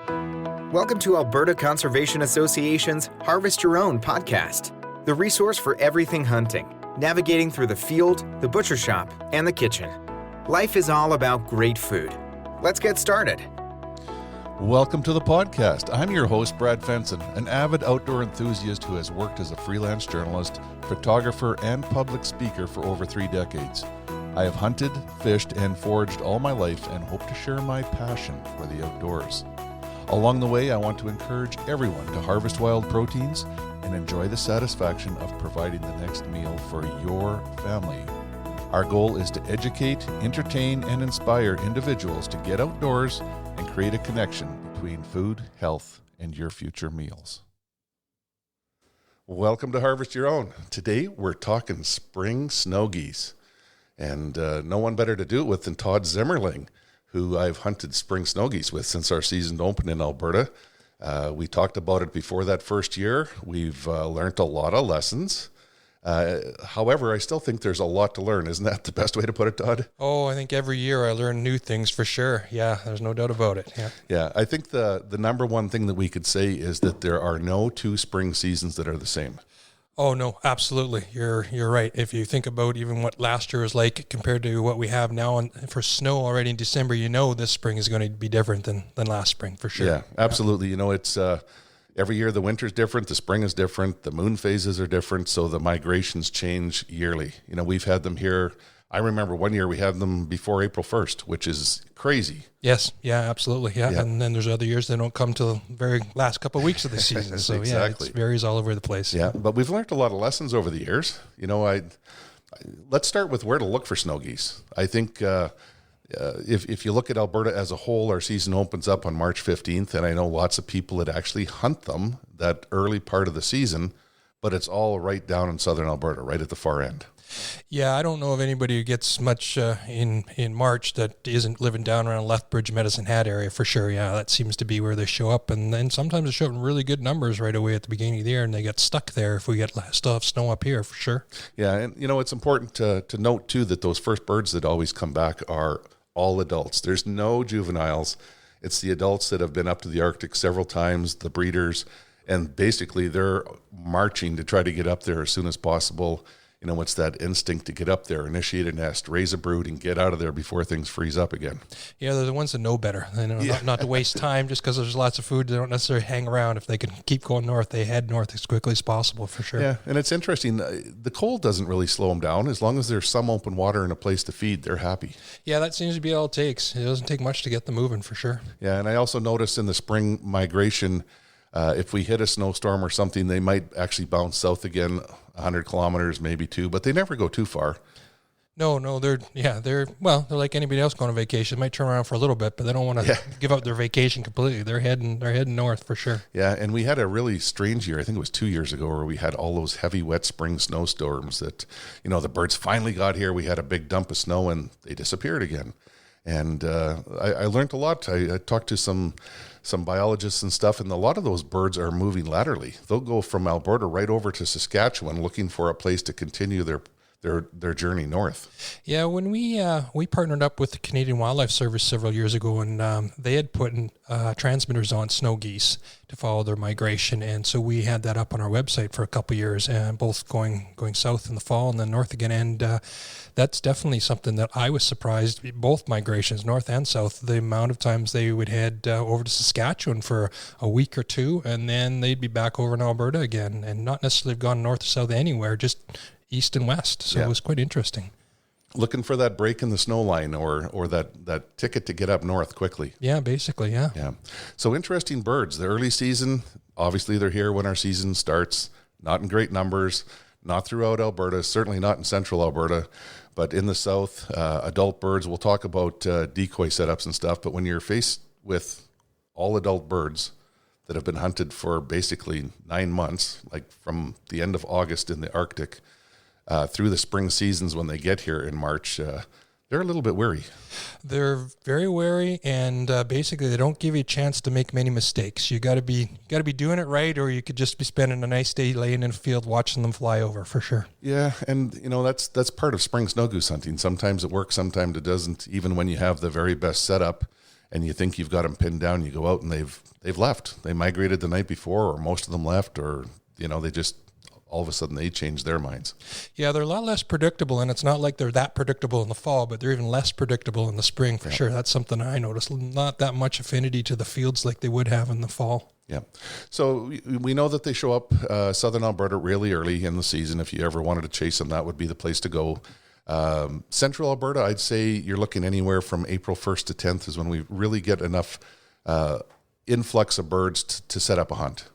Welcome to Alberta Conservation Association's Harvest Your Own podcast, the resource for everything hunting, navigating through the field, the butcher shop, and the kitchen. Life is all about great food. Let's get started. Welcome to the podcast. I'm your host, Brad Fenson, an avid outdoor enthusiast who has worked as a freelance journalist, photographer, and public speaker for over 3 decades. I have hunted, fished, and foraged all my life and hope to share my passion for the outdoors. Along the way, I want to encourage everyone to harvest wild proteins and enjoy the satisfaction of providing the next meal for your family. Our goal is to educate, entertain, and inspire individuals to get outdoors and create a connection between food, health, and your future meals. Welcome to Harvest Your Own. Today, we're talking spring snow geese. And no one better to do it with than Todd Zimmerling, who I've hunted spring snow geese with since our season opened in Alberta. We talked about it before that first year. We've learned a lot of lessons. However, I still think there's a lot to learn. Isn't that the best way to put it, Todd? Oh, I think every year I learn new things for sure. Yeah, there's no doubt about it. Yeah, I think the number one thing that we could say is that there are no 2 spring seasons that are the same. Oh, no, absolutely. You're right. If you think about even what last year was like compared to what we have now, and for snow already in December, you know this spring is going to be different than last spring for sure. Yeah, absolutely. You know, it's every year the winter's different, the spring is different, the moon phases are different, so the migrations change yearly. You know, we've had them here. I remember one year we had them before April 1st, which is crazy. Yes, yeah, absolutely, yeah. And then there's other years that don't come till the very last couple of weeks of the season. So exactly. Yeah, it varies all over the place. Yeah, but we've learned a lot of lessons over the years. You know, let's start with where to look for snow geese. I think if you look at Alberta as a whole, our season opens up on March 15th, and I know lots of people that actually hunt them that early part of the season, but it's all right down in southern Alberta, right at the far end. Yeah, I don't know of anybody who gets much in March that isn't living down around Lethbridge, Medicine Hat area for sure. Yeah, that seems to be where they show up. And then sometimes they show up in really good numbers right away at the beginning of the year, and they get stuck there if we still have snow up here for sure. Yeah, and you know, it's important to note too that those first birds that always come back are all adults. There's no juveniles. It's the adults that have been up to the Arctic several times, the breeders, and basically they're marching to try to get up there as soon as possible. You know, it's that instinct to get up there, initiate a nest, raise a brood, and get out of there before things freeze up again. Yeah, they're the ones that know better. They know not to waste time just because there's lots of food. They don't necessarily hang around. If they can keep going north, they head north as quickly as possible for sure. Yeah, and it's interesting. The cold doesn't really slow them down. As long as there's some open water and a place to feed, they're happy. Yeah, that seems to be all it takes. It doesn't take much to get them moving for sure. Yeah, and I also noticed in the spring migration, if we hit a snowstorm or something, they might actually bounce south again 100 kilometers, maybe 2, but they never go too far. No, they're like anybody else going on vacation. They might turn around for a little bit, but they don't want to give up their vacation completely. They're heading north for sure. Yeah, and we had a really strange year. I think it was 2 years ago where we had all those heavy, wet spring snowstorms that, you know, the birds finally got here. We had a big dump of snow and they disappeared again. And I learned a lot. I talked to some biologists and stuff, and a lot of those birds are moving laterally. They'll go from Alberta right over to Saskatchewan looking for a place to continue their journey north. Yeah, when we partnered up with the Canadian Wildlife Service several years ago, and they had put transmitters on snow geese to follow their migration, and so we had that up on our website for a couple of years, and both going south in the fall and then north again, and that's definitely something that I was surprised, both migrations, north and south, the amount of times they would head over to Saskatchewan for a week or 2, and then they'd be back over in Alberta again, and not necessarily have gone north or south anywhere, just east and west. So It was quite interesting. Looking for that break in the snow line or that ticket to get up north quickly. Yeah, basically, yeah. Yeah. So interesting birds. The early season, obviously they're here when our season starts, not in great numbers, not throughout Alberta, certainly not in central Alberta, but in the south, adult birds. We'll talk about decoy setups and stuff, but when you're faced with all adult birds that have been hunted for basically 9 months, like from the end of August in the Arctic, through the spring seasons when they get here in March, they're a little bit wary. They're very wary, and basically they don't give you a chance to make many mistakes. You got to be doing it right, or you could just be spending a nice day laying in a field watching them fly over for sure. Yeah, and you know that's part of spring snow goose hunting. Sometimes it works, sometimes it doesn't. Even when you have the very best setup, and you think you've got them pinned down. You go out and they've left. They migrated the night before, or most of them left, or they just all of a sudden they changed their minds. Yeah, they're a lot less predictable, and it's not like they're that predictable in the fall, but they're even less predictable in the spring for sure. That's something I noticed. Not that much affinity to the fields like they would have in the fall. Yeah. So we know that they show up southern Alberta really early in the season. If you ever wanted to chase them, that would be the place to go. Central Alberta, I'd say you're looking anywhere from April 1st to 10th is when we really get enough influx of birds to set up a hunt.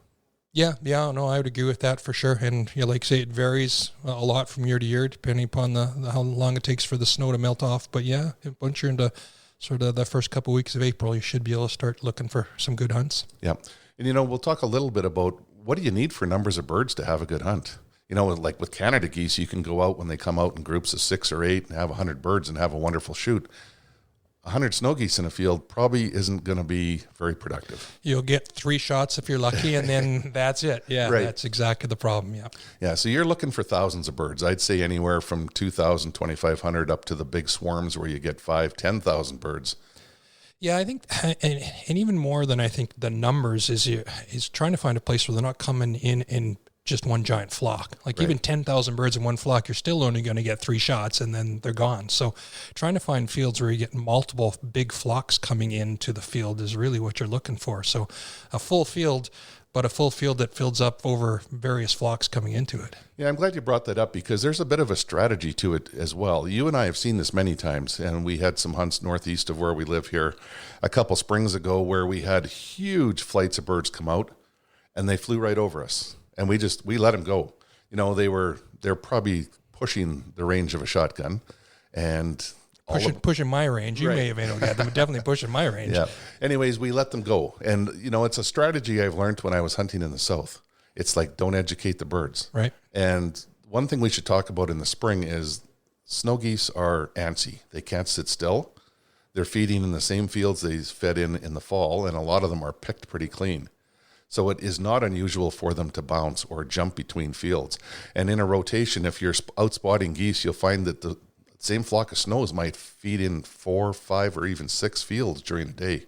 Yeah, no, I would agree with that for sure. And like I say, it varies a lot from year to year, depending upon how long it takes for the snow to melt off. But yeah, once you're into sort of the first couple of weeks of April, you should be able to start looking for some good hunts. Yeah. And, we'll talk a little bit about what do you need for numbers of birds to have a good hunt. Like with Canada geese, you can go out when they come out in groups of 6 or 8 and have 100 birds and have a wonderful shoot. 100 snow geese in a field probably isn't going to be very productive. You'll get 3 shots if you're lucky, and then that's it. Yeah, right. That's exactly the problem, yeah. Yeah, so you're looking for thousands of birds. I'd say anywhere from 2,000, 2,500 up to the big swarms where you get 5,000, 10,000 birds. Yeah, I think, and even more than I think the numbers is trying to find a place where they're not coming in just one giant flock. Like even 10,000 birds in one flock, you're still only going to get 3 shots and then they're gone. So trying to find fields where you get multiple big flocks coming into the field is really what you're looking for. So a full field, but a full field that fills up over various flocks coming into it. Yeah, I'm glad you brought that up because there's a bit of a strategy to it as well. You and I have seen this many times, and we had some hunts northeast of where we live here a couple springs ago where we had huge flights of birds come out and they flew right over us. And we let them go. They're probably pushing the range of a shotgun, and pushing my range. You may have had them definitely pushing my range. Yeah. Anyways, we let them go, and it's a strategy I've learned when I was hunting in the south. It's like don't educate the birds. Right. And one thing we should talk about in the spring is snow geese are antsy. They can't sit still. They're feeding in the same fields they fed in the fall, and a lot of them are picked pretty clean. So it is not unusual for them to bounce or jump between fields. And in a rotation, if you're out spotting geese, you'll find that the same flock of snows might feed in 4, 5, or even 6 fields during the day.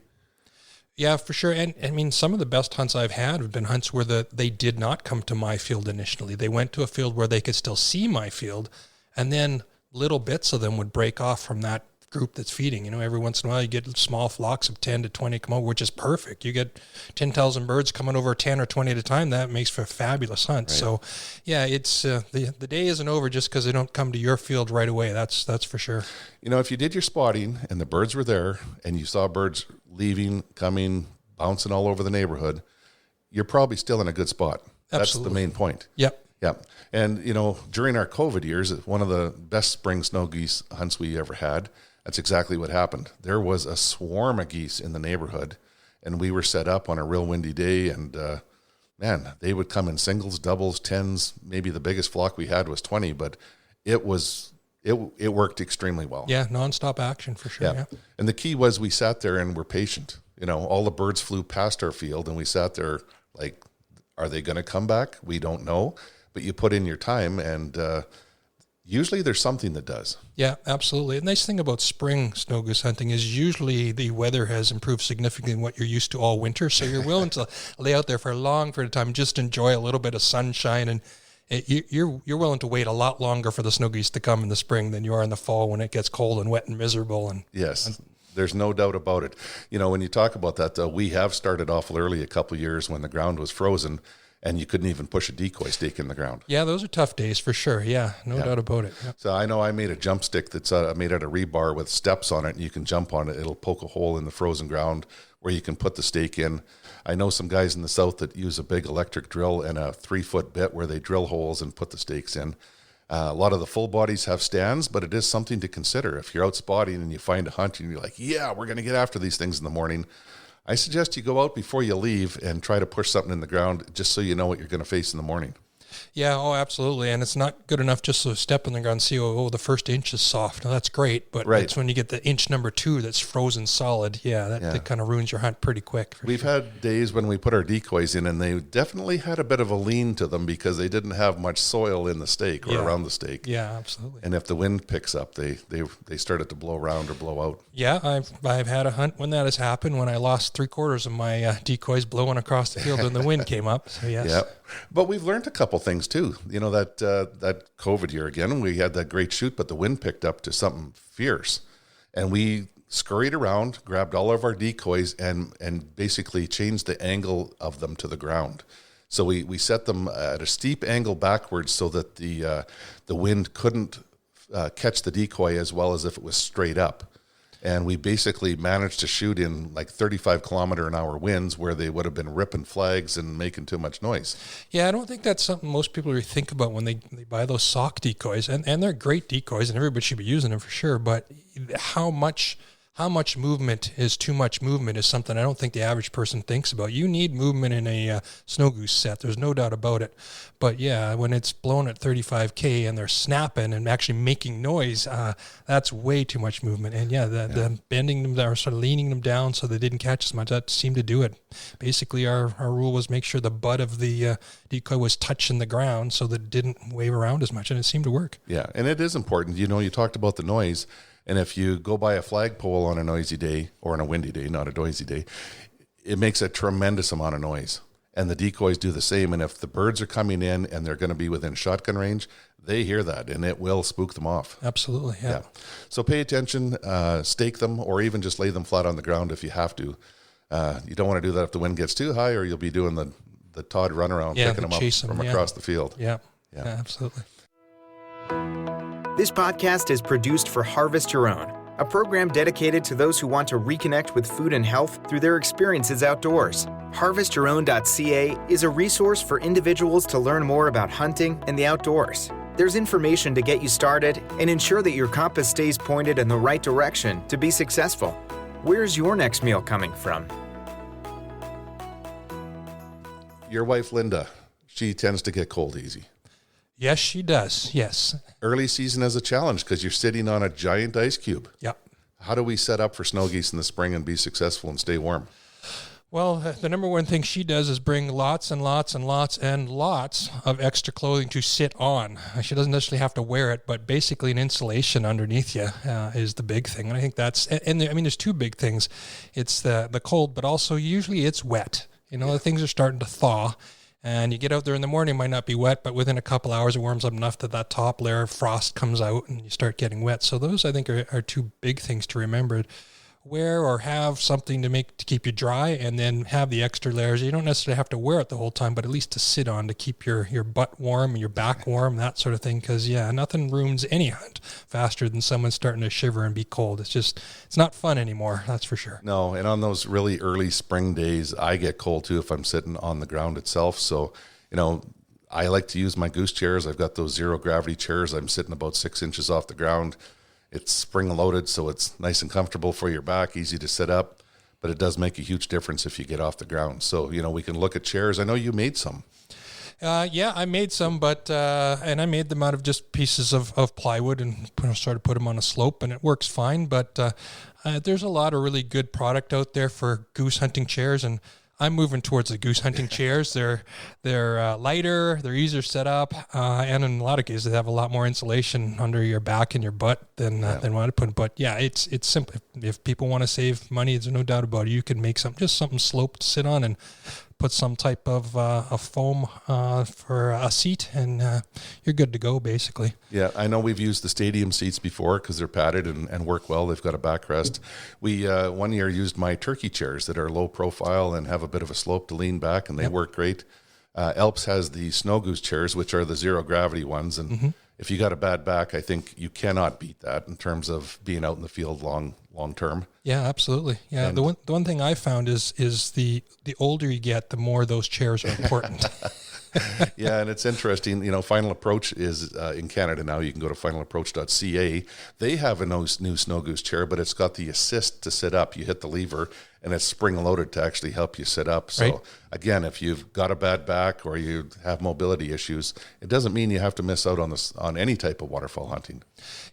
Yeah, for sure. And I mean, some of the best hunts I've had have been hunts where they did not come to my field initially. They went to a field where they could still see my field, and then little bits of them would break off from that group that's feeding. Every once in a while you get small flocks of 10 to 20 come over, which is perfect. You get 10,000 birds coming over 10 or 20 at a time. That makes for a fabulous hunt. Right. So yeah, it's the day isn't over just because they don't come to your field right away. That's for sure. If you did your spotting and the birds were there and you saw birds leaving, coming, bouncing all over the neighborhood, you're probably still in a good spot. Absolutely. That's the main point. Yep. Yeah. And, during our COVID years, one of the best spring snow geese hunts we ever had, that's exactly what happened. There was a swarm of geese in the neighborhood, and we were set up on a real windy day, and they would come in singles, doubles, tens. Maybe the biggest flock we had was 20, but it worked extremely well. Yeah, nonstop action for sure. Yeah. And the key was we sat there and were patient. All the birds flew past our field, and we sat there like, are they going to come back? We don't know. But you put in your time, and usually there's something that does. Yeah, absolutely. The nice thing about spring snow goose hunting is usually the weather has improved significantly in what you're used to all winter. So you're willing to lay out there for a long period of time, just enjoy a little bit of sunshine. And you're willing to wait a lot longer for the snow geese to come in the spring than you are in the fall when it gets cold and wet and miserable. Yes, there's no doubt about it. When you talk about that, though, we have started off early a couple of years when the ground was frozen, and you couldn't even push a decoy stake in the ground. Yeah, those are tough days for sure. Yeah, no doubt about it. Yep. So I know I made a jump stick that's made out of rebar with steps on it, and you can jump on it. It'll poke a hole in the frozen ground where you can put the stake in. I know some guys in the south that use a big electric drill and a 3-foot bit where they drill holes and put the stakes in. A lot of the full bodies have stands, but it is something to consider. If you're out spotting and you find a hunt and you're like, yeah, we're going to get after these things in the morning, I suggest you go out before you leave and try to push something in the ground just so you know what you're going to face in the morning. Yeah, oh, absolutely. And it's not good enough just to step on the ground and see, the first inch is soft. Now, that's great, but it's when you get the inch number 2 that's frozen solid. That kind of ruins your hunt pretty quick. We've had days when we put our decoys in, and they definitely had a bit of a lean to them because they didn't have much soil in the stake or around the stake. Yeah, absolutely. And if the wind picks up, they started to blow around or blow out. Yeah, I've had a hunt when that has happened, when I lost 3/4 of my decoys blowing across the field when the wind came up. So yes. Yeah, but we've learned a couple things too. You know, that COVID year again, we had that great shoot, but the wind picked up to something fierce, and we scurried around, grabbed all of our decoys, and basically changed the angle of them to the ground. So we set them at a steep angle backwards so that the wind couldn't catch the decoy as well as if it was straight up. And we basically managed to shoot in like 35-kilometer-an-hour winds where they would have been ripping flags and making too much noise. Yeah, I don't think that's something most people really think about when they buy those sock decoys. And they're great decoys, and everybody should be using them for sure. But how much movement is too much movement is something I don't think the average person thinks about. You need movement in a snow goose set. There's no doubt about it. But yeah, when it's blown at 35K and they're snapping and actually making noise, that's way too much movement. And the bending them down, or sort of leaning them down so they didn't catch as much, that seemed to do it. Basically, our rule was make sure the butt of the decoy was touching the ground so that it didn't wave around as much, and it seemed to work. Yeah, and it is important. You know, you talked about the noise. And if you go by a flagpole on a noisy day, or on a windy day, not a noisy day, it makes a tremendous amount of noise. And the decoys do the same. And if the birds are coming in and they're going to be within shotgun range, they hear that, and it will spook them off. Absolutely, yeah. So pay attention, stake them, or even just lay them flat on the ground if you have to. You don't want to do that if the wind gets too high, or you'll be doing the Todd runaround, picking them up from across the field. Yeah, absolutely. This podcast is produced for Harvest Your Own, a program dedicated to those who want to reconnect with food and health through their experiences outdoors. HarvestYourOwn.ca is a resource for individuals to learn more about hunting and the outdoors. There's information to get you started and ensure that your compass stays pointed in the right direction to be successful. Where's your next meal coming from? Your wife, Linda, she tends to get cold easy. Yes, she does. Yes. Early season is a challenge because you're sitting on a giant ice cube. Yep. How do we set up for snow geese in the spring and be successful and stay warm? Well, the number one thing she does is bring lots and lots and lots and lots of extra clothing to sit on. She doesn't necessarily have to wear it, but basically an insulation underneath you is the big thing. And I think that's, there's two big things. It's the cold, but also usually it's wet. The things are starting to thaw. And you get out there in the morning, it might not be wet, but within a couple hours, it warms up enough that top layer of frost comes out and you start getting wet. So those, I think, are two big things to remember. Wear or have something to keep you dry, and then have the extra layers. You don't necessarily have to wear it the whole time, but at least to sit on to keep your butt warm and your back warm, that sort of thing. Because, nothing ruins any hunt faster than someone starting to shiver and be cold. It's not fun anymore, that's for sure. No, and on those really early spring days, I get cold too if I'm sitting on the ground itself. So, I like to use my Goose chairs. I've got those zero gravity chairs. I'm sitting about 6 inches off the ground. It's spring loaded, so it's nice and comfortable for your back, easy to sit up, but it does make a huge difference if you get off the ground. So, we can look at chairs. I know you made some. I made some, but and I made them out of just pieces of plywood and sort of put them on a slope, and it works fine. But there's a lot of really good product out there for goose hunting chairs, and I'm moving towards the goose hunting chairs. They're lighter, they're easier to set up, and in a lot of cases, they have a lot more insulation under your back and your butt than what I put. But it's simple. If people want to save money, there's no doubt about it. You can make something sloped to sit on and put some type of a foam for a seat, and you're good to go, basically. Yeah, I know we've used the stadium seats before because they're padded and work well. They've got a backrest. We one year used my turkey chairs that are low profile and have a bit of a slope to lean back, and they work great. Alps has the Snow Goose chairs, which are the zero gravity ones, and if you got a bad back, I think you cannot beat that in terms of being out in the field long long term. Yeah, absolutely. Yeah, And the one thing I found is the older you get, the more those chairs are important. Yeah, and it's interesting. Final Approach is in Canada now. You can go to finalapproach.ca. They have a new Snow Goose chair, but it's got the assist to sit up. You hit the lever, and it's spring-loaded to actually help you sit up. So, Right. Again, if you've got a bad back or you have mobility issues, it doesn't mean you have to miss out on any type of waterfowl hunting.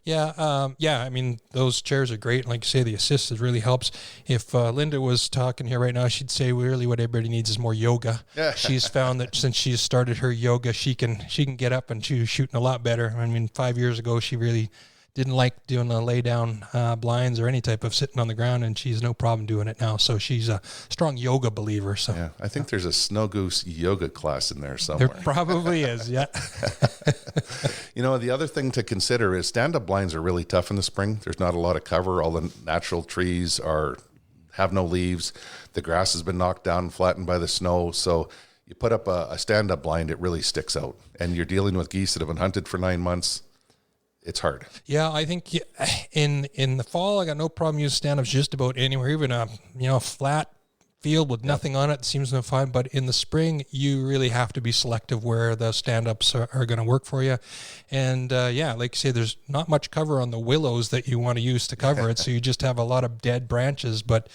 Yeah, I mean, those chairs are great. Like you say, the assist really helps. If Linda was talking here right now, she'd say really what everybody needs is more yoga. She's found that since she's started her yoga, she can get up and she's shooting a lot better. I mean, 5 years ago, she really didn't like doing the lay down blinds or any type of sitting on the ground, and she's no problem doing it now. So she's a strong yoga believer. So Yeah, I think there's a Snow Goose yoga class in there somewhere. there probably is, yeah. The other thing to consider is stand-up blinds are really tough in the spring. There's not a lot of cover. All the natural trees have no leaves. The grass has been knocked down and flattened by the snow. So you put up a stand-up blind, it really sticks out. And you're dealing with geese that have been hunted for 9 months. It's hard. Yeah, I think in the fall, I got no problem using stand-ups just about anywhere, even a flat field with nothing on it seems no fine. But in the spring, you really have to be selective where the stand-ups are going to work for you. And like you say, there's not much cover on the willows that you want to use to cover it, so you just have a lot of dead branches. But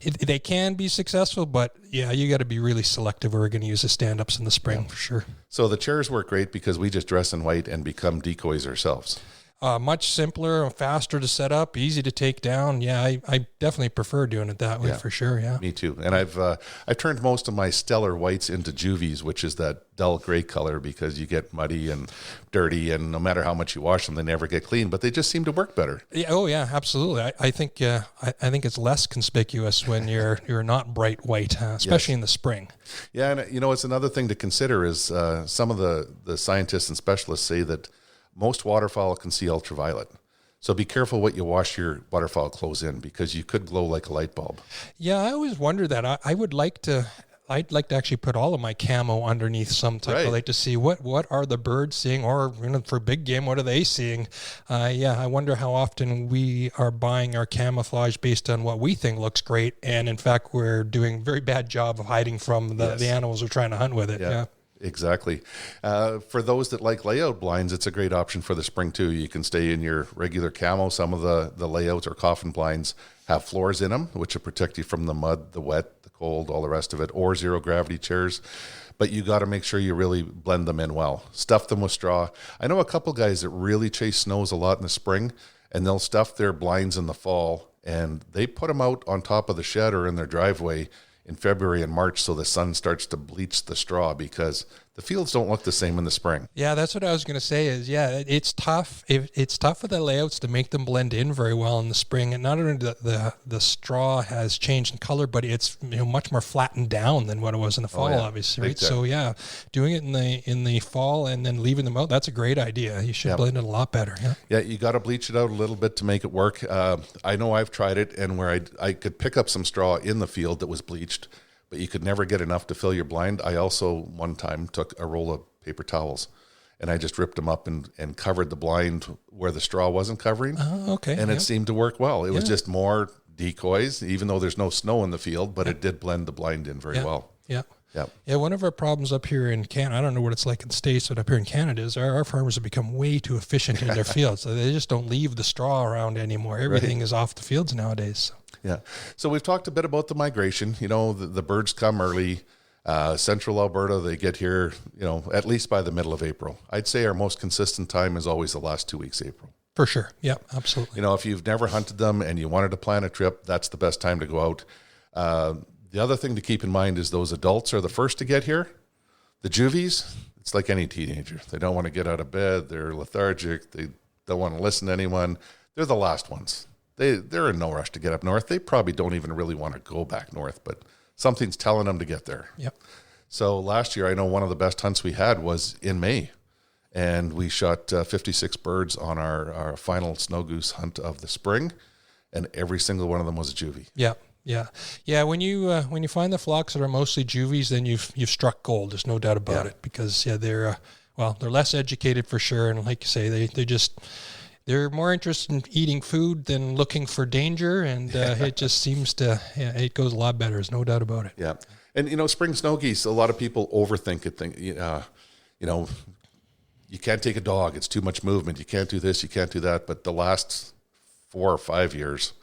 they can be successful, but yeah, you got to be really selective where we're going to use the stand-ups in the spring for sure. So the chairs work great because we just dress in white and become decoys ourselves. Much simpler, faster to set up, easy to take down. Yeah, I definitely prefer doing it that way for sure. Yeah, me too. And I've turned most of my stellar whites into juvies, which is that dull gray color, because you get muddy and dirty, and no matter how much you wash them, they never get clean. But they just seem to work better. Yeah, oh yeah, absolutely. I think I think it's less conspicuous when you're not bright white, especially in the spring. Yeah, and it's another thing to consider is some of the scientists and specialists say that most waterfowl can see ultraviolet. So be careful what you wash your waterfowl clothes in, because you could glow like a light bulb. Yeah, I always wonder that. I'd like to actually put all of my camo underneath some type of light to see what are the birds seeing, or for big game, what are they seeing? I wonder how often we are buying our camouflage based on what we think looks great, and in fact we're doing a very bad job of hiding from the animals we're trying to hunt with it. Yeah. Exactly. For those that like layout blinds, it's a great option for the spring too. You can stay in your regular camo. Some of the layouts or coffin blinds have floors in them, which will protect you from the mud, the wet, the cold, all the rest of it, or zero gravity chairs. But you got to make sure you really blend them in well. Stuff them with straw. I know a couple guys that really chase snows a lot in the spring, and they'll stuff their blinds in the fall, and they put them out on top of the shed or in their driveway in February and March, so the sun starts to bleach the straw, because the fields don't look the same in the spring. Yeah, that's what I was going to say is, it's tough. It's tough for the layouts to make them blend in very well in the spring. And not only the straw has changed in color, but it's much more flattened down than what it was in the fall, obviously. Right? So doing it in the fall and then leaving them out, that's a great idea. You should blend it a lot better. Yeah, you got to bleach it out a little bit to make it work. I know I've tried it, and where I could pick up some straw in the field that was bleached, but you could never get enough to fill your blind. I also one time took a roll of paper towels, and I just ripped them up and covered the blind where the straw wasn't covering. Oh, okay. And it seemed to work well. It was just more decoys, even though there's no snow in the field, but it did blend the blind in very well. Yeah. One of our problems up here in Canada, I don't know what it's like in the States, but up here in Canada is our farmers have become way too efficient in their fields. So they just don't leave the straw around anymore. Everything is off the fields nowadays. So. Yeah. So we've talked a bit about the migration. The birds come early. Central Alberta, they get here, at least by the middle of April. I'd say our most consistent time is always the last 2 weeks, April. For sure. Yeah, absolutely. If you've never hunted them and you wanted to plan a trip, that's the best time to go out. The other thing to keep in mind is those adults are the first to get here. The juvies, it's like any teenager. They don't want to get out of bed. They're lethargic. They don't want to listen to anyone. They're the last ones. They're in no rush to get up north. They probably don't even really want to go back north, but something's telling them to get there. Yep. So last year, I know one of the best hunts we had was in May, and we shot 56 birds on our final snow goose hunt of the spring, and every single one of them was a juvie. Yeah. When you find the flocks that are mostly juvies, then you've struck gold. There's no doubt about it, because they're less educated for sure, and like you say, they're more interested in eating food than looking for danger, and it just seems to, it goes a lot better. There's no doubt about it. Yeah. And, spring snow geese, a lot of people overthink it. You can't take a dog. It's too much movement. You can't do this. You can't do that. But the last 4 or 5 years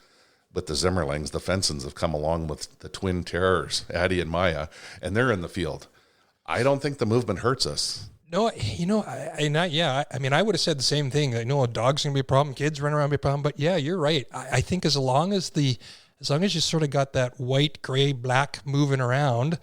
with the Zimmerlings, the Fensons have come along with the twin terrors, Addie and Maya, and they're in the field. I don't think the movement hurts us. No, I would have said the same thing. I know a dog's going to be a problem, kids running around be a problem, but yeah, you're right. I think as long as you sort of got that white, gray, black moving around,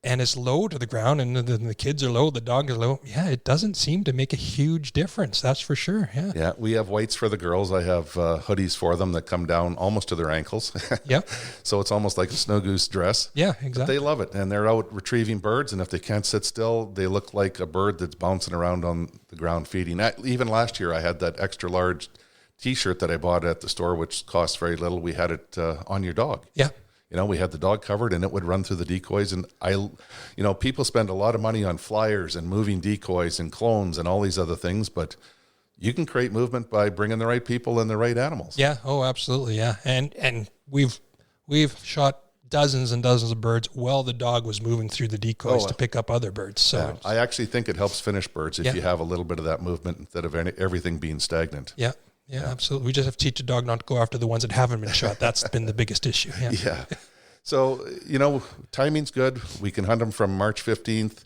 and it's low to the ground, and the kids are low, the dog is low, yeah, it doesn't seem to make a huge difference. That's for sure. Yeah. Yeah, we have whites for the girls. I have hoodies for them that come down almost to their ankles. Yep. So it's almost like a snow goose dress. Yeah, exactly. But they love it, and they're out retrieving birds, and if they can't sit still, they look like a bird that's bouncing around on the ground feeding. Even last year, I had that extra large T-shirt that I bought at the store, which costs very little. We had it on your dog. Yeah. We had the dog covered, and it would run through the decoys. And people spend a lot of money on flyers and moving decoys and clones and all these other things, but you can create movement by bringing the right people and the right animals. Yeah. Oh, absolutely. Yeah. And we've shot dozens and dozens of birds while the dog was moving through the decoys to pick up other birds. So I actually think it helps finish birds if you have a little bit of that movement instead of everything being stagnant. Yeah. Yeah, absolutely. We just have to teach a dog not to go after the ones that haven't been shot. That's been the biggest issue. Yeah. Yeah. So, timing's good. We can hunt them from March 15th.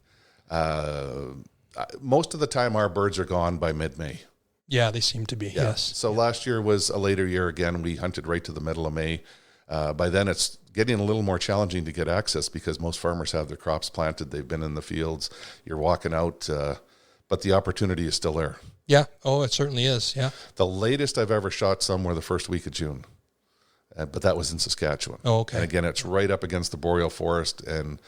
Most of the time, our birds are gone by mid-May. Yeah, they seem to be, yes. So last year was a later year again. We hunted right to the middle of May. By then, it's getting a little more challenging to get access because most farmers have their crops planted. They've been in the fields. You're walking out, but the opportunity is still there. Yeah. Oh, it certainly is. Yeah. The latest I've ever shot some were the first week of June, but that was in Saskatchewan. Oh, okay. And again, it's right up against the boreal forest, and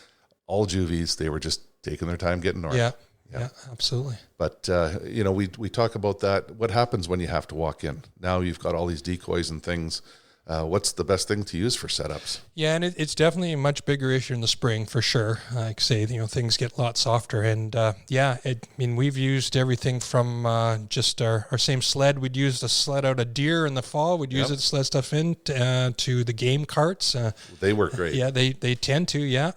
all juvies, they were just taking their time getting north. Yeah, absolutely. But, we talk about that. What happens when you have to walk in? Now you've got all these decoys and things. What's the best thing to use for setups? Yeah, and it's definitely a much bigger issue in the spring for sure. Like say, things get a lot softer, and we've used everything from just our same sled. We'd use the sled out a deer in the fall. We'd use it to sled stuff in to the game carts. They work great. Yeah, they tend to. Yeah,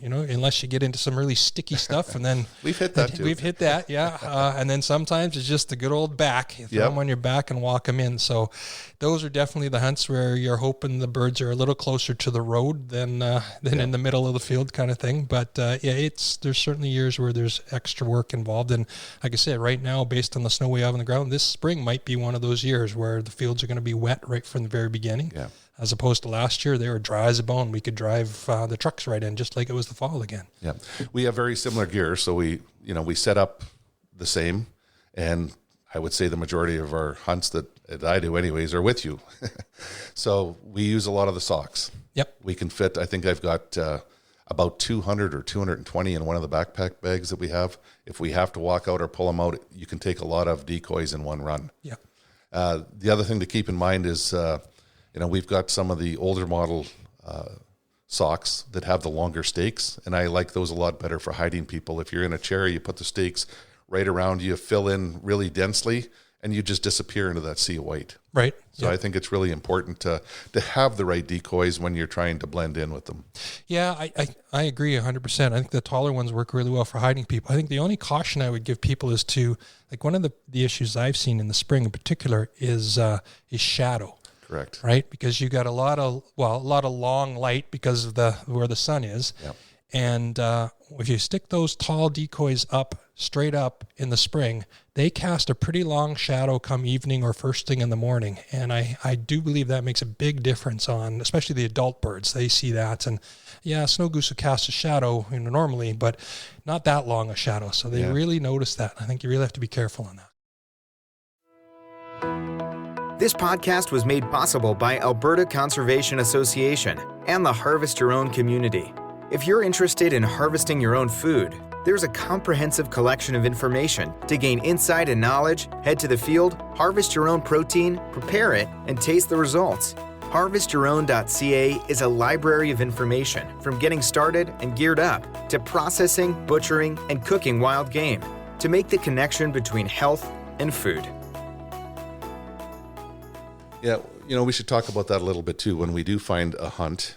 unless you get into some really sticky stuff, and then we've hit that too. We've hit that. Yeah, and then sometimes it's just the good old back. You throw them on your back and walk them in. So those are definitely the hunts where you're hoping the birds are a little closer to the road than in the middle of the field kind of thing. But there's certainly years where there's extra work involved. And like I said, right now, based on the snow we have on the ground, this spring might be one of those years where the fields are going to be wet right from the very beginning. Yeah. As opposed to last year, they were dry as a bone. We could drive the trucks right in just like it was the fall again. Yeah, we have very similar gear, so we set up the same, and I would say the majority of our hunts that I do anyways are with you. So we use a lot of the socks. Yep. We can fit, I think I've got about 200 or 220 in one of the backpack bags that we have. If we have to walk out or pull them out, you can take a lot of decoys in one run. Yeah. The other thing to keep in mind is, we've got some of the older model socks that have the longer stakes, and I like those a lot better for hiding people. If you're in a chair, you put the stakes right around you, fill in really densely, and you just disappear into that sea of white. Right. So I think it's really important to have the right decoys when you're trying to blend in with them. Yeah, I agree 100%. I think the taller ones work really well for hiding people. I think the only caution I would give people is to, like, one of the issues I've seen in the spring in particular is shadow. Correct. Right? Because you got a lot of long light because of where the sun is. Yep. And if you stick those tall decoys up, straight up in the spring, they cast a pretty long shadow come evening or first thing in the morning. And I do believe that makes a big difference on, especially the adult birds. They see that. And yeah, snow goose will cast a shadow normally, but not that long a shadow. So they really notice that. I think you really have to be careful on that. This podcast was made possible by Alberta Conservation Association and the Harvest Your Own community. If you're interested in harvesting your own food, there's a comprehensive collection of information. To gain insight and knowledge, head to the field, harvest your own protein, prepare it, and taste the results. HarvestYourOwn.ca is a library of information from getting started and geared up to processing, butchering, and cooking wild game to make the connection between health and food. Yeah, we should talk about that a little bit too. When we do find a hunt,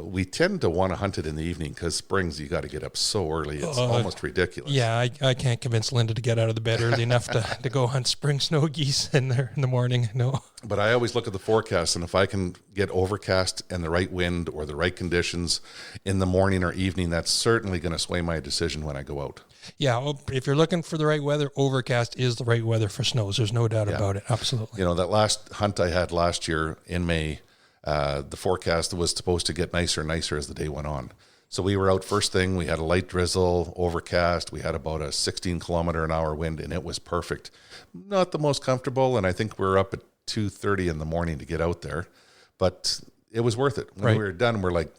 we tend to want to hunt it in the evening because springs, you got to get up so early. It's almost ridiculous. Yeah, I can't convince Linda to get out of the bed early enough to go hunt spring snow geese in the morning. No. But I always look at the forecast, and if I can get overcast and the right wind or the right conditions in the morning or evening, that's certainly going to sway my decision when I go out. Yeah, well, if you're looking for the right weather, overcast is the right weather for snows. There's no doubt about it. Absolutely. That last hunt I had last year in May, the forecast was supposed to get nicer and nicer as the day went on. So we were out first thing. We had a light drizzle, overcast. We had about a 16 kilometer an hour wind, and it was perfect. Not the most comfortable, and I think we were up at 2:30 in the morning to get out there, but it was worth it. When we were done, we're like,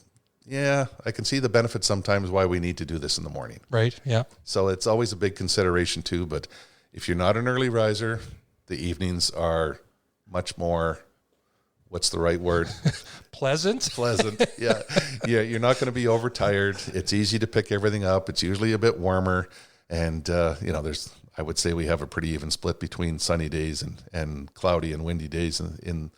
yeah, I can see the benefit sometimes why we need to do this in the morning. Right, yeah. So it's always a big consideration too, but if you're not an early riser, the evenings are much more, what's the right word? Pleasant. Yeah. You're not going to be overtired. It's easy to pick everything up. It's usually a bit warmer. And, I would say we have a pretty even split between sunny days and cloudy and windy days in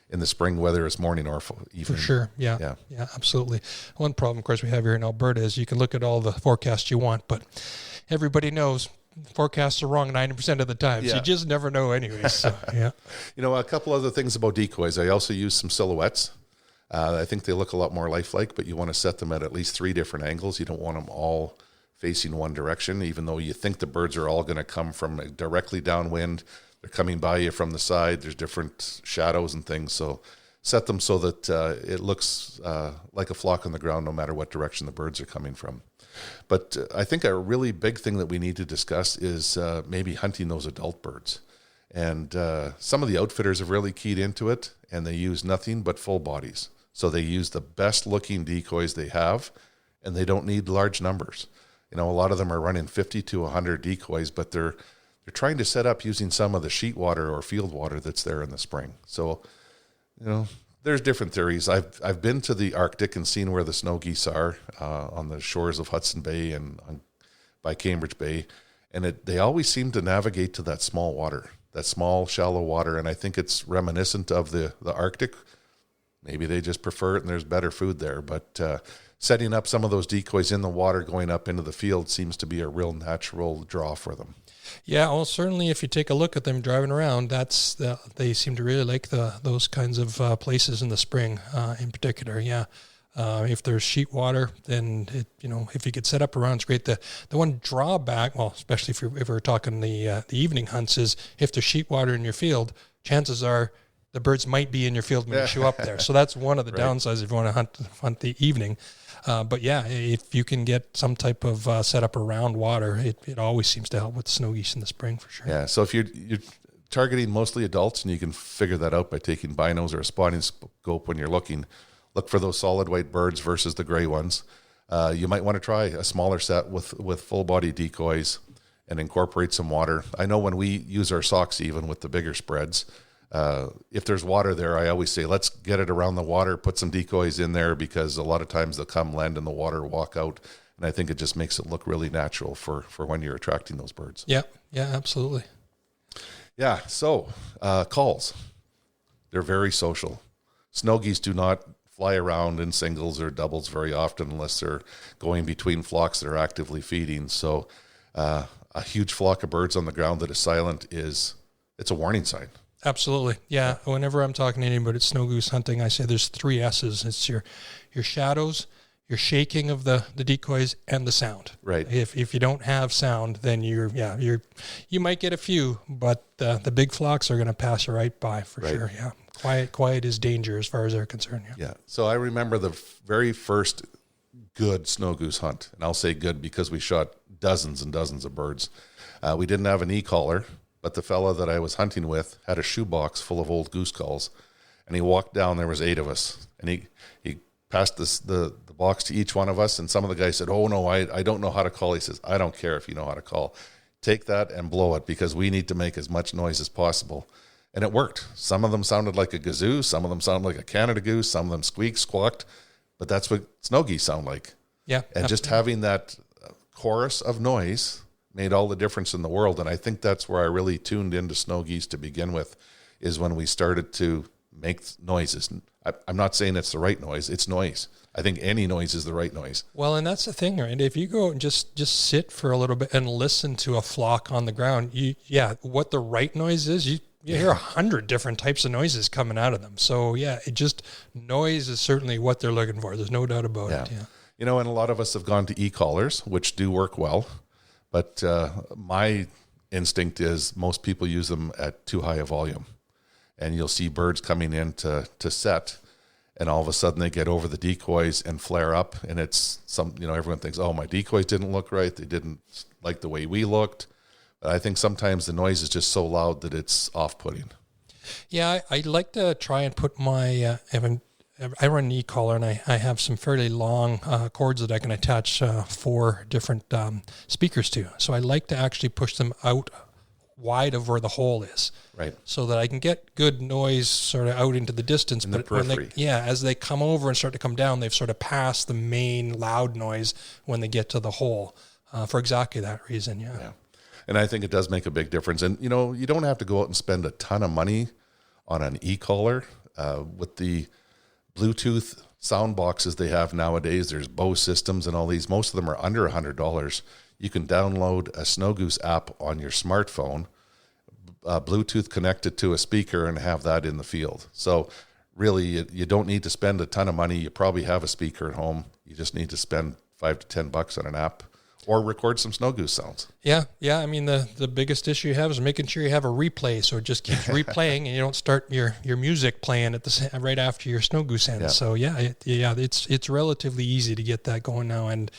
the spring, whether it's morning or evening. For sure. Yeah, absolutely. One problem, of course, we have here in Alberta is you can look at all the forecasts you want, but everybody knows forecasts are wrong 90% of the time. So you just never know anyways. So, yeah. A couple other things about decoys. I also use some silhouettes. I think they look a lot more lifelike, but you want to set them at least 3 different angles. You don't want them all facing one direction, even though you think the birds are all going to come from directly downwind. They're coming by you from the side. There's different shadows and things. So set them so that it looks like a flock on the ground no matter what direction the birds are coming from. But I think a really big thing that we need to discuss is maybe hunting those adult birds. And some of the outfitters have really keyed into it, and they use nothing but full bodies. So they use the best looking decoys they have, and they don't need large numbers. A lot of them are running 50 to 100 decoys, but they're trying to set up using some of the sheet water or field water that's there in the spring. So, there's different theories. I've been to the Arctic and seen where the snow geese are on the shores of Hudson Bay and by Cambridge Bay, and they always seem to navigate to that small water, that small, shallow water, and I think it's reminiscent of the Arctic. Maybe they just prefer it and there's better food there, but setting up some of those decoys in the water going up into the field seems to be a real natural draw for them. Yeah, well, certainly if you take a look at them driving around, they seem to really like those kinds of places in the spring in particular, yeah. If there's sheet water, then if you could set up around, it's great. The one drawback, well, especially if we're talking the evening hunts, is if there's sheet water in your field, chances are the birds might be in your field when you show up there. So that's one of the downsides if you want to hunt the evening. But yeah, if you can get some type of setup around water, it always seems to help with snow geese in the spring for sure. Yeah, so if you're targeting mostly adults, and you can figure that out by taking binos or a spotting scope when you're looking, look for those solid white birds versus the gray ones. You might want to try a smaller set with full body decoys and incorporate some water. I know when we use our socks, even with the bigger spreads, if there's water there, I always say, let's get it around the water, put some decoys in there, because a lot of times they'll come land in the water, walk out. And I think it just makes it look really natural for when you're attracting those birds. Yeah, absolutely. Yeah, so calls. They're very social. Snow geese do not fly around in singles or doubles very often unless they're going between flocks that are actively feeding. So a huge flock of birds on the ground that is silent it's a warning sign. Absolutely. Yeah. Whenever I'm talking to anybody about snow goose hunting, I say there's 3 S's. It's your shadows, your shaking of the decoys, and the sound. Right. If you don't have sound, then you might get a few, but the big flocks are going to pass you right by for sure. Yeah. Quiet is danger as far as they're concerned. Yeah. So I remember the very first good snow goose hunt, and I'll say good because we shot dozens and dozens of birds. We didn't have an e-collar, but the fellow that I was hunting with had a shoebox full of old goose calls, and he walked down. There was 8 of us, and he passed the box to each one of us, and some of the guys said, "Oh no, I don't know how to call." He says, "I don't care if you know how to call. Take that and blow it, because we need to make as much noise as possible." And it worked. Some of them sounded like a gazoo, some of them sounded like a Canada goose, some of them squeaked, squawked, but that's what snow geese sound like. Yeah, and just having that chorus of noise made all the difference in the world. And I think that's where I really tuned into snow geese to begin with, is when we started to make noises. I'm not saying it's the right noise. It's noise. I think any noise is the right noise. Well, and that's the thing, right? If you go and just sit for a little bit and listen to a flock on the ground, what the right noise is, you hear 100 different types of noises coming out of them. So noise is certainly what they're looking for. There's no doubt about it. Yeah. You know, and a lot of us have gone to e-collars, which do work well, but my instinct is most people use them at too high a volume. And you'll see birds coming in to set, and all of a sudden they get over the decoys and flare up, and it's everyone thinks, oh, my decoys didn't look right. They didn't like the way we looked. But I think sometimes the noise is just so loud that it's off-putting. Yeah, I like to try and put my, I run an e-collar, and I have some fairly long cords that I can attach 4 different speakers to. So I like to actually push them out wide of where the hole is, right? So that I can get good noise sort of out into the distance. In the periphery. As they come over and start to come down, they've sort of passed the main loud noise when they get to the hole, for exactly that reason. Yeah. And I think it does make a big difference. And, you don't have to go out and spend a ton of money on an e-collar. With the Bluetooth sound boxes they have nowadays, there's Bose systems and all these. Most of them are under $100. You can download a Snow Goose app on your smartphone, Bluetooth connected to a speaker, and have that in the field. So really, you don't need to spend a ton of money. You probably have a speaker at home. You just need to spend $5 to $10 on an app, or record some Snow Goose sounds. Yeah. I mean, the biggest issue you have is making sure you have a replay, so it just keeps replaying, and you don't start your music playing at right after your Snow Goose ends. Yeah. So it's relatively easy to get that going now, and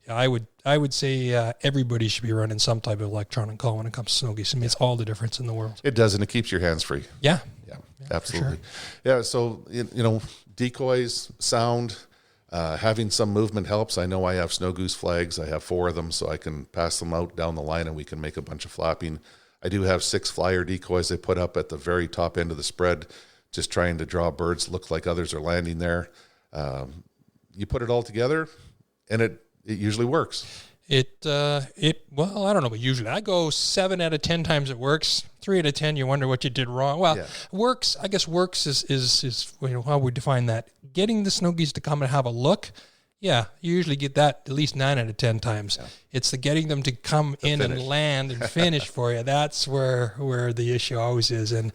I would say everybody should be running some type of electronic call when it comes to Snow Geese. I mean, it's all the difference in the world. It does, and it keeps your hands free. Yeah, absolutely. Sure. Yeah, so, decoys, sound, having some movement helps. I know I have Snow Goose flags. I have 4 of them, so I can pass them out down the line, and we can make a bunch of flapping. I do have 6 flyer decoys I put up at the very top end of the spread, just trying to draw birds look like others are landing there. You put it all together, and it usually works. Well, I don't know, but usually I go 7 out of 10 times it works. 3 out of 10, you wonder what you did wrong. Well, works is how we define that. Getting the Snow Geese to come and have a look. Yeah, you usually get that at least 9 out of 10 times. Yeah. It's the getting them to come in and land and finish for you. That's where the issue always is. And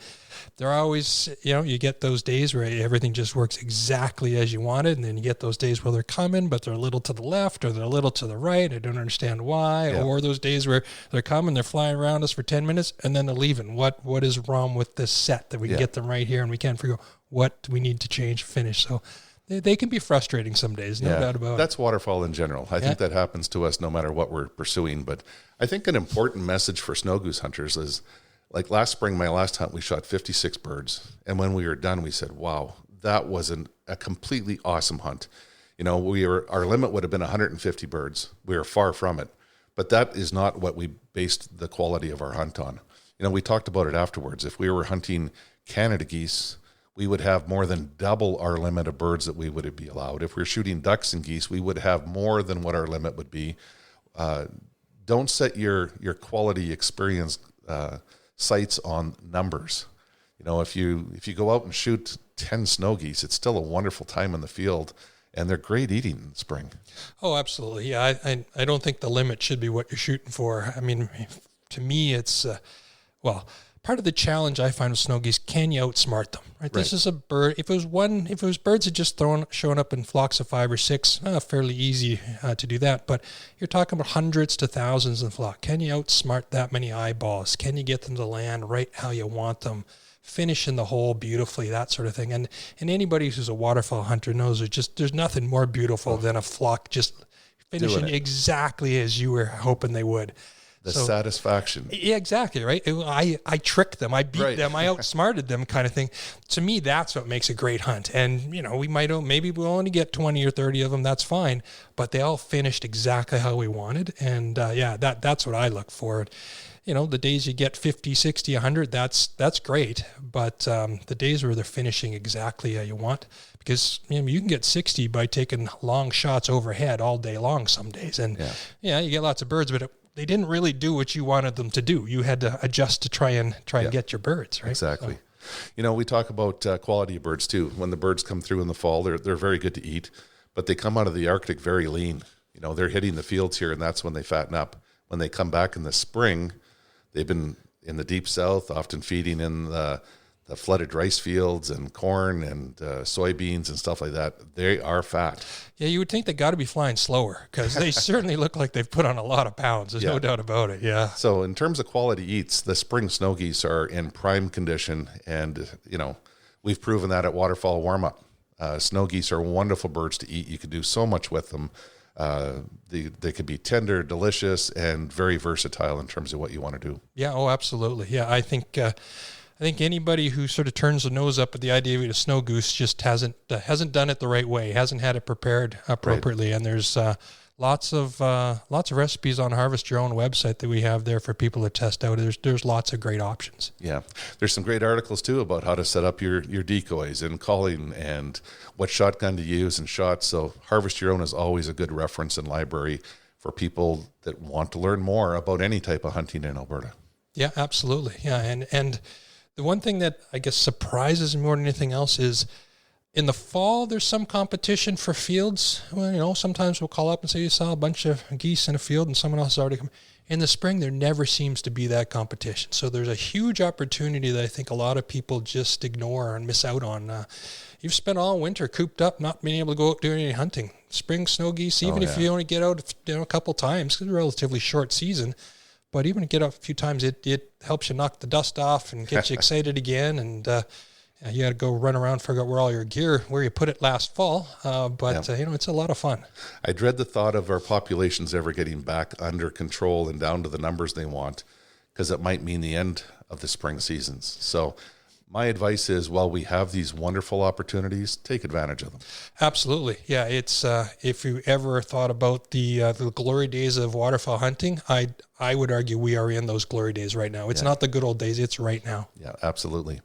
they're always, you get those days where everything just works exactly as you wanted, and then you get those days where they're coming, but they're a little to the left or they're a little to the right. I don't understand why. Yeah. Or those days where they're coming, they're flying around us for 10 minutes, and then they're leaving. What is wrong with this set that we can get them right here, and we can't figure out what we need to change, finish. So they can be frustrating some days, no doubt about it. That's waterfowl in general. I think that happens to us no matter what we're pursuing. But I think an important message for Snow Goose hunters is, like last spring, my last hunt, we shot 56 birds. And when we were done, we said, wow, that was a completely awesome hunt. Our limit would have been 150 birds. We were far from it. But that is not what we based the quality of our hunt on. We talked about it afterwards. If we were hunting Canada geese, we would have more than double our limit of birds that we would be allowed. If we're shooting ducks and geese, we would have more than what our limit would be. Don't set your quality experience sights on numbers. If you go out and shoot 10 snow geese, it's still a wonderful time in the field, and they're great eating in spring. Oh, absolutely. Yeah, I don't think the limit should be what you're shooting for. I mean, to me, it's part of the challenge I find with snow geese, can you outsmart them? Right? This is a bird. If it was birds that just showing up in flocks of 5 or 6, fairly easy to do that. But you're talking about hundreds to thousands in flock. Can you outsmart that many eyeballs? Can you get them to land right how you want them? Finish in the hole beautifully, that sort of thing. And anybody who's a waterfowl hunter knows there's nothing more beautiful than a flock just finishing exactly as you were hoping they would. The satisfaction. Yeah, exactly, right? I tricked them, I beat them, I outsmarted them kind of thing. To me, that's what makes a great hunt. And, maybe we'll only get 20 or 30 of them, that's fine. But they all finished exactly how we wanted. And, that's what I look for. The days you get 50, 60, 100, that's great. But the days where they're finishing exactly how you want, because you can get 60 by taking long shots overhead all day long some days. And, you get lots of birds, but they didn't really do what you wanted them to do. You had to adjust to try and get your birds, right? Exactly. So, We talk about quality of birds too. When the birds come through in the fall, they're very good to eat, but they come out of the Arctic very lean. They're hitting the fields here, and that's when they fatten up. When they come back in the spring, they've been in the deep south, often feeding in the flooded rice fields and corn and soybeans and stuff like that. They are fat. Yeah, you would think they got to be flying slower because they certainly look like they've put on a lot of pounds. There's no doubt about it. Yeah. So in terms of quality eats, the spring snow geese are in prime condition, and we've proven that at waterfowl warm-up. Snow geese are wonderful birds to eat. You can do so much with them. They could be tender, delicious, and very versatile in terms of what you want to do. Yeah. Oh, absolutely. Yeah, I think anybody who sort of turns the nose up at the idea of eating a snow goose just hasn't done it the right way, hasn't had it prepared appropriately. Right. And there's lots of recipes on Harvest Your Own website that we have there for people to test out. There's lots of great options. Yeah, there's some great articles too about how to set up your decoys and calling and what shotgun to use and shots. So Harvest Your Own is always a good reference and library for people that want to learn more about any type of hunting in Alberta. Yeah, absolutely. Yeah, and the one thing that I guess surprises me more than anything else is in the fall, there's some competition for fields. Well, sometimes we'll call up and say you saw a bunch of geese in a field and someone else has already come. In the spring, there never seems to be that competition. So there's a huge opportunity that I think a lot of people just ignore and miss out on. You've spent all winter cooped up, not being able to go out doing any hunting. Spring snow geese, even if you only get out a couple times, because it's a relatively short season, but even to get out a few times, it helps you knock the dust off and get you excited again. And you got to go run around, figure out where all your gear, where you put it last fall. But it's a lot of fun. I dread the thought of our populations ever getting back under control and down to the numbers they want, because it might mean the end of the spring seasons. So my advice is, while we have these wonderful opportunities, take advantage of them. Absolutely. Yeah, it's if you ever thought about the glory days of waterfowl hunting, I would argue we are in those glory days right now. It's not the good old days, it's right now. Yeah, absolutely.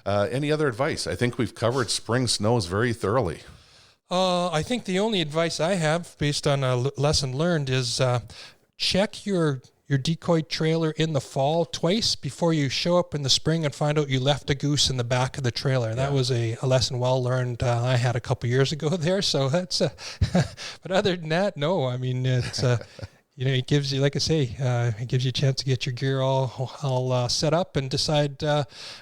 Any other advice? I think we've covered spring snows very thoroughly. I think the only advice I have, based on a lesson learned, is check your decoy trailer in the fall twice before you show up in the spring and find out you left a goose in the back of the trailer. Yeah. That was a lesson well learned I had a couple years ago there. So that's, but other than that, no. I mean, it's, it gives you, like I say, it gives you a chance to get your gear all set up and decide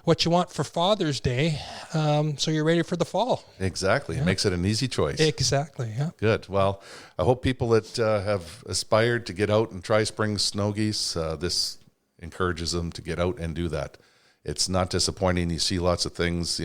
what you want for Father's Day, so you're ready for the fall. Exactly. Yeah. It makes it an easy choice. Exactly, yeah. Good. Well, I hope people that have aspired to get out and try spring snow geese, this encourages them to get out and do that. It's not disappointing. You see lots of things,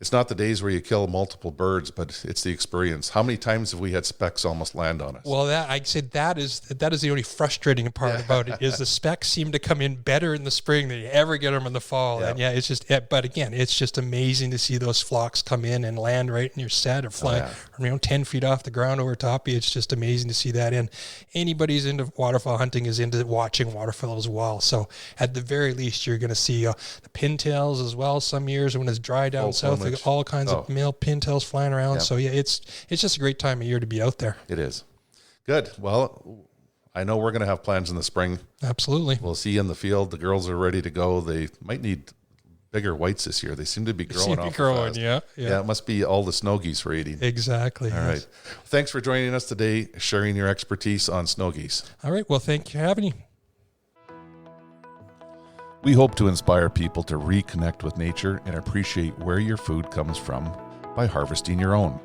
It's not the days where you kill multiple birds, but it's the experience. How many times have we had specks almost land on us? Well, I'd say that is the only frustrating part about it, is the specks seem to come in better in the spring than you ever get them in the fall. Yeah. And it's just, but again, it's just amazing to see those flocks come in and land right in your set or fly 10 feet off the ground over top you. It's just amazing to see that. And anybody who's into waterfowl hunting is into watching waterfowl as well. So at the very least, you're going to see the pintails as well some years when it's dry down south. All kinds of male pintails flying around. Yep. So it's just a great time of year to be out there. It is. Good. Well, I know we're going to have plans in the spring. Absolutely. We'll see you in the field. The girls are ready to go. They might need bigger whites this year. They seem to be growing fast. Yeah. It must be all the snow geese we're eating. Exactly. All right. Thanks for joining us today, sharing your expertise on snow geese. All right. Well, thank you for having me. We hope to inspire people to reconnect with nature and appreciate where your food comes from by harvesting your own.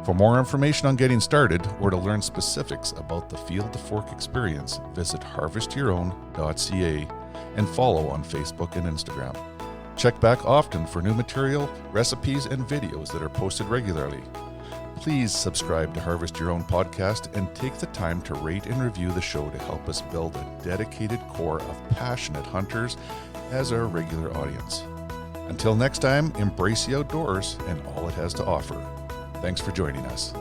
For more information on getting started or to learn specifics about the Field to Fork experience, visit harvestyourown.ca and follow on Facebook and Instagram. Check back often for new material, recipes, and videos that are posted regularly. Please subscribe to Harvest Your Own podcast and take the time to rate and review the show to help us build a dedicated core of passionate hunters as our regular audience. Until next time, embrace the outdoors and all it has to offer. Thanks for joining us.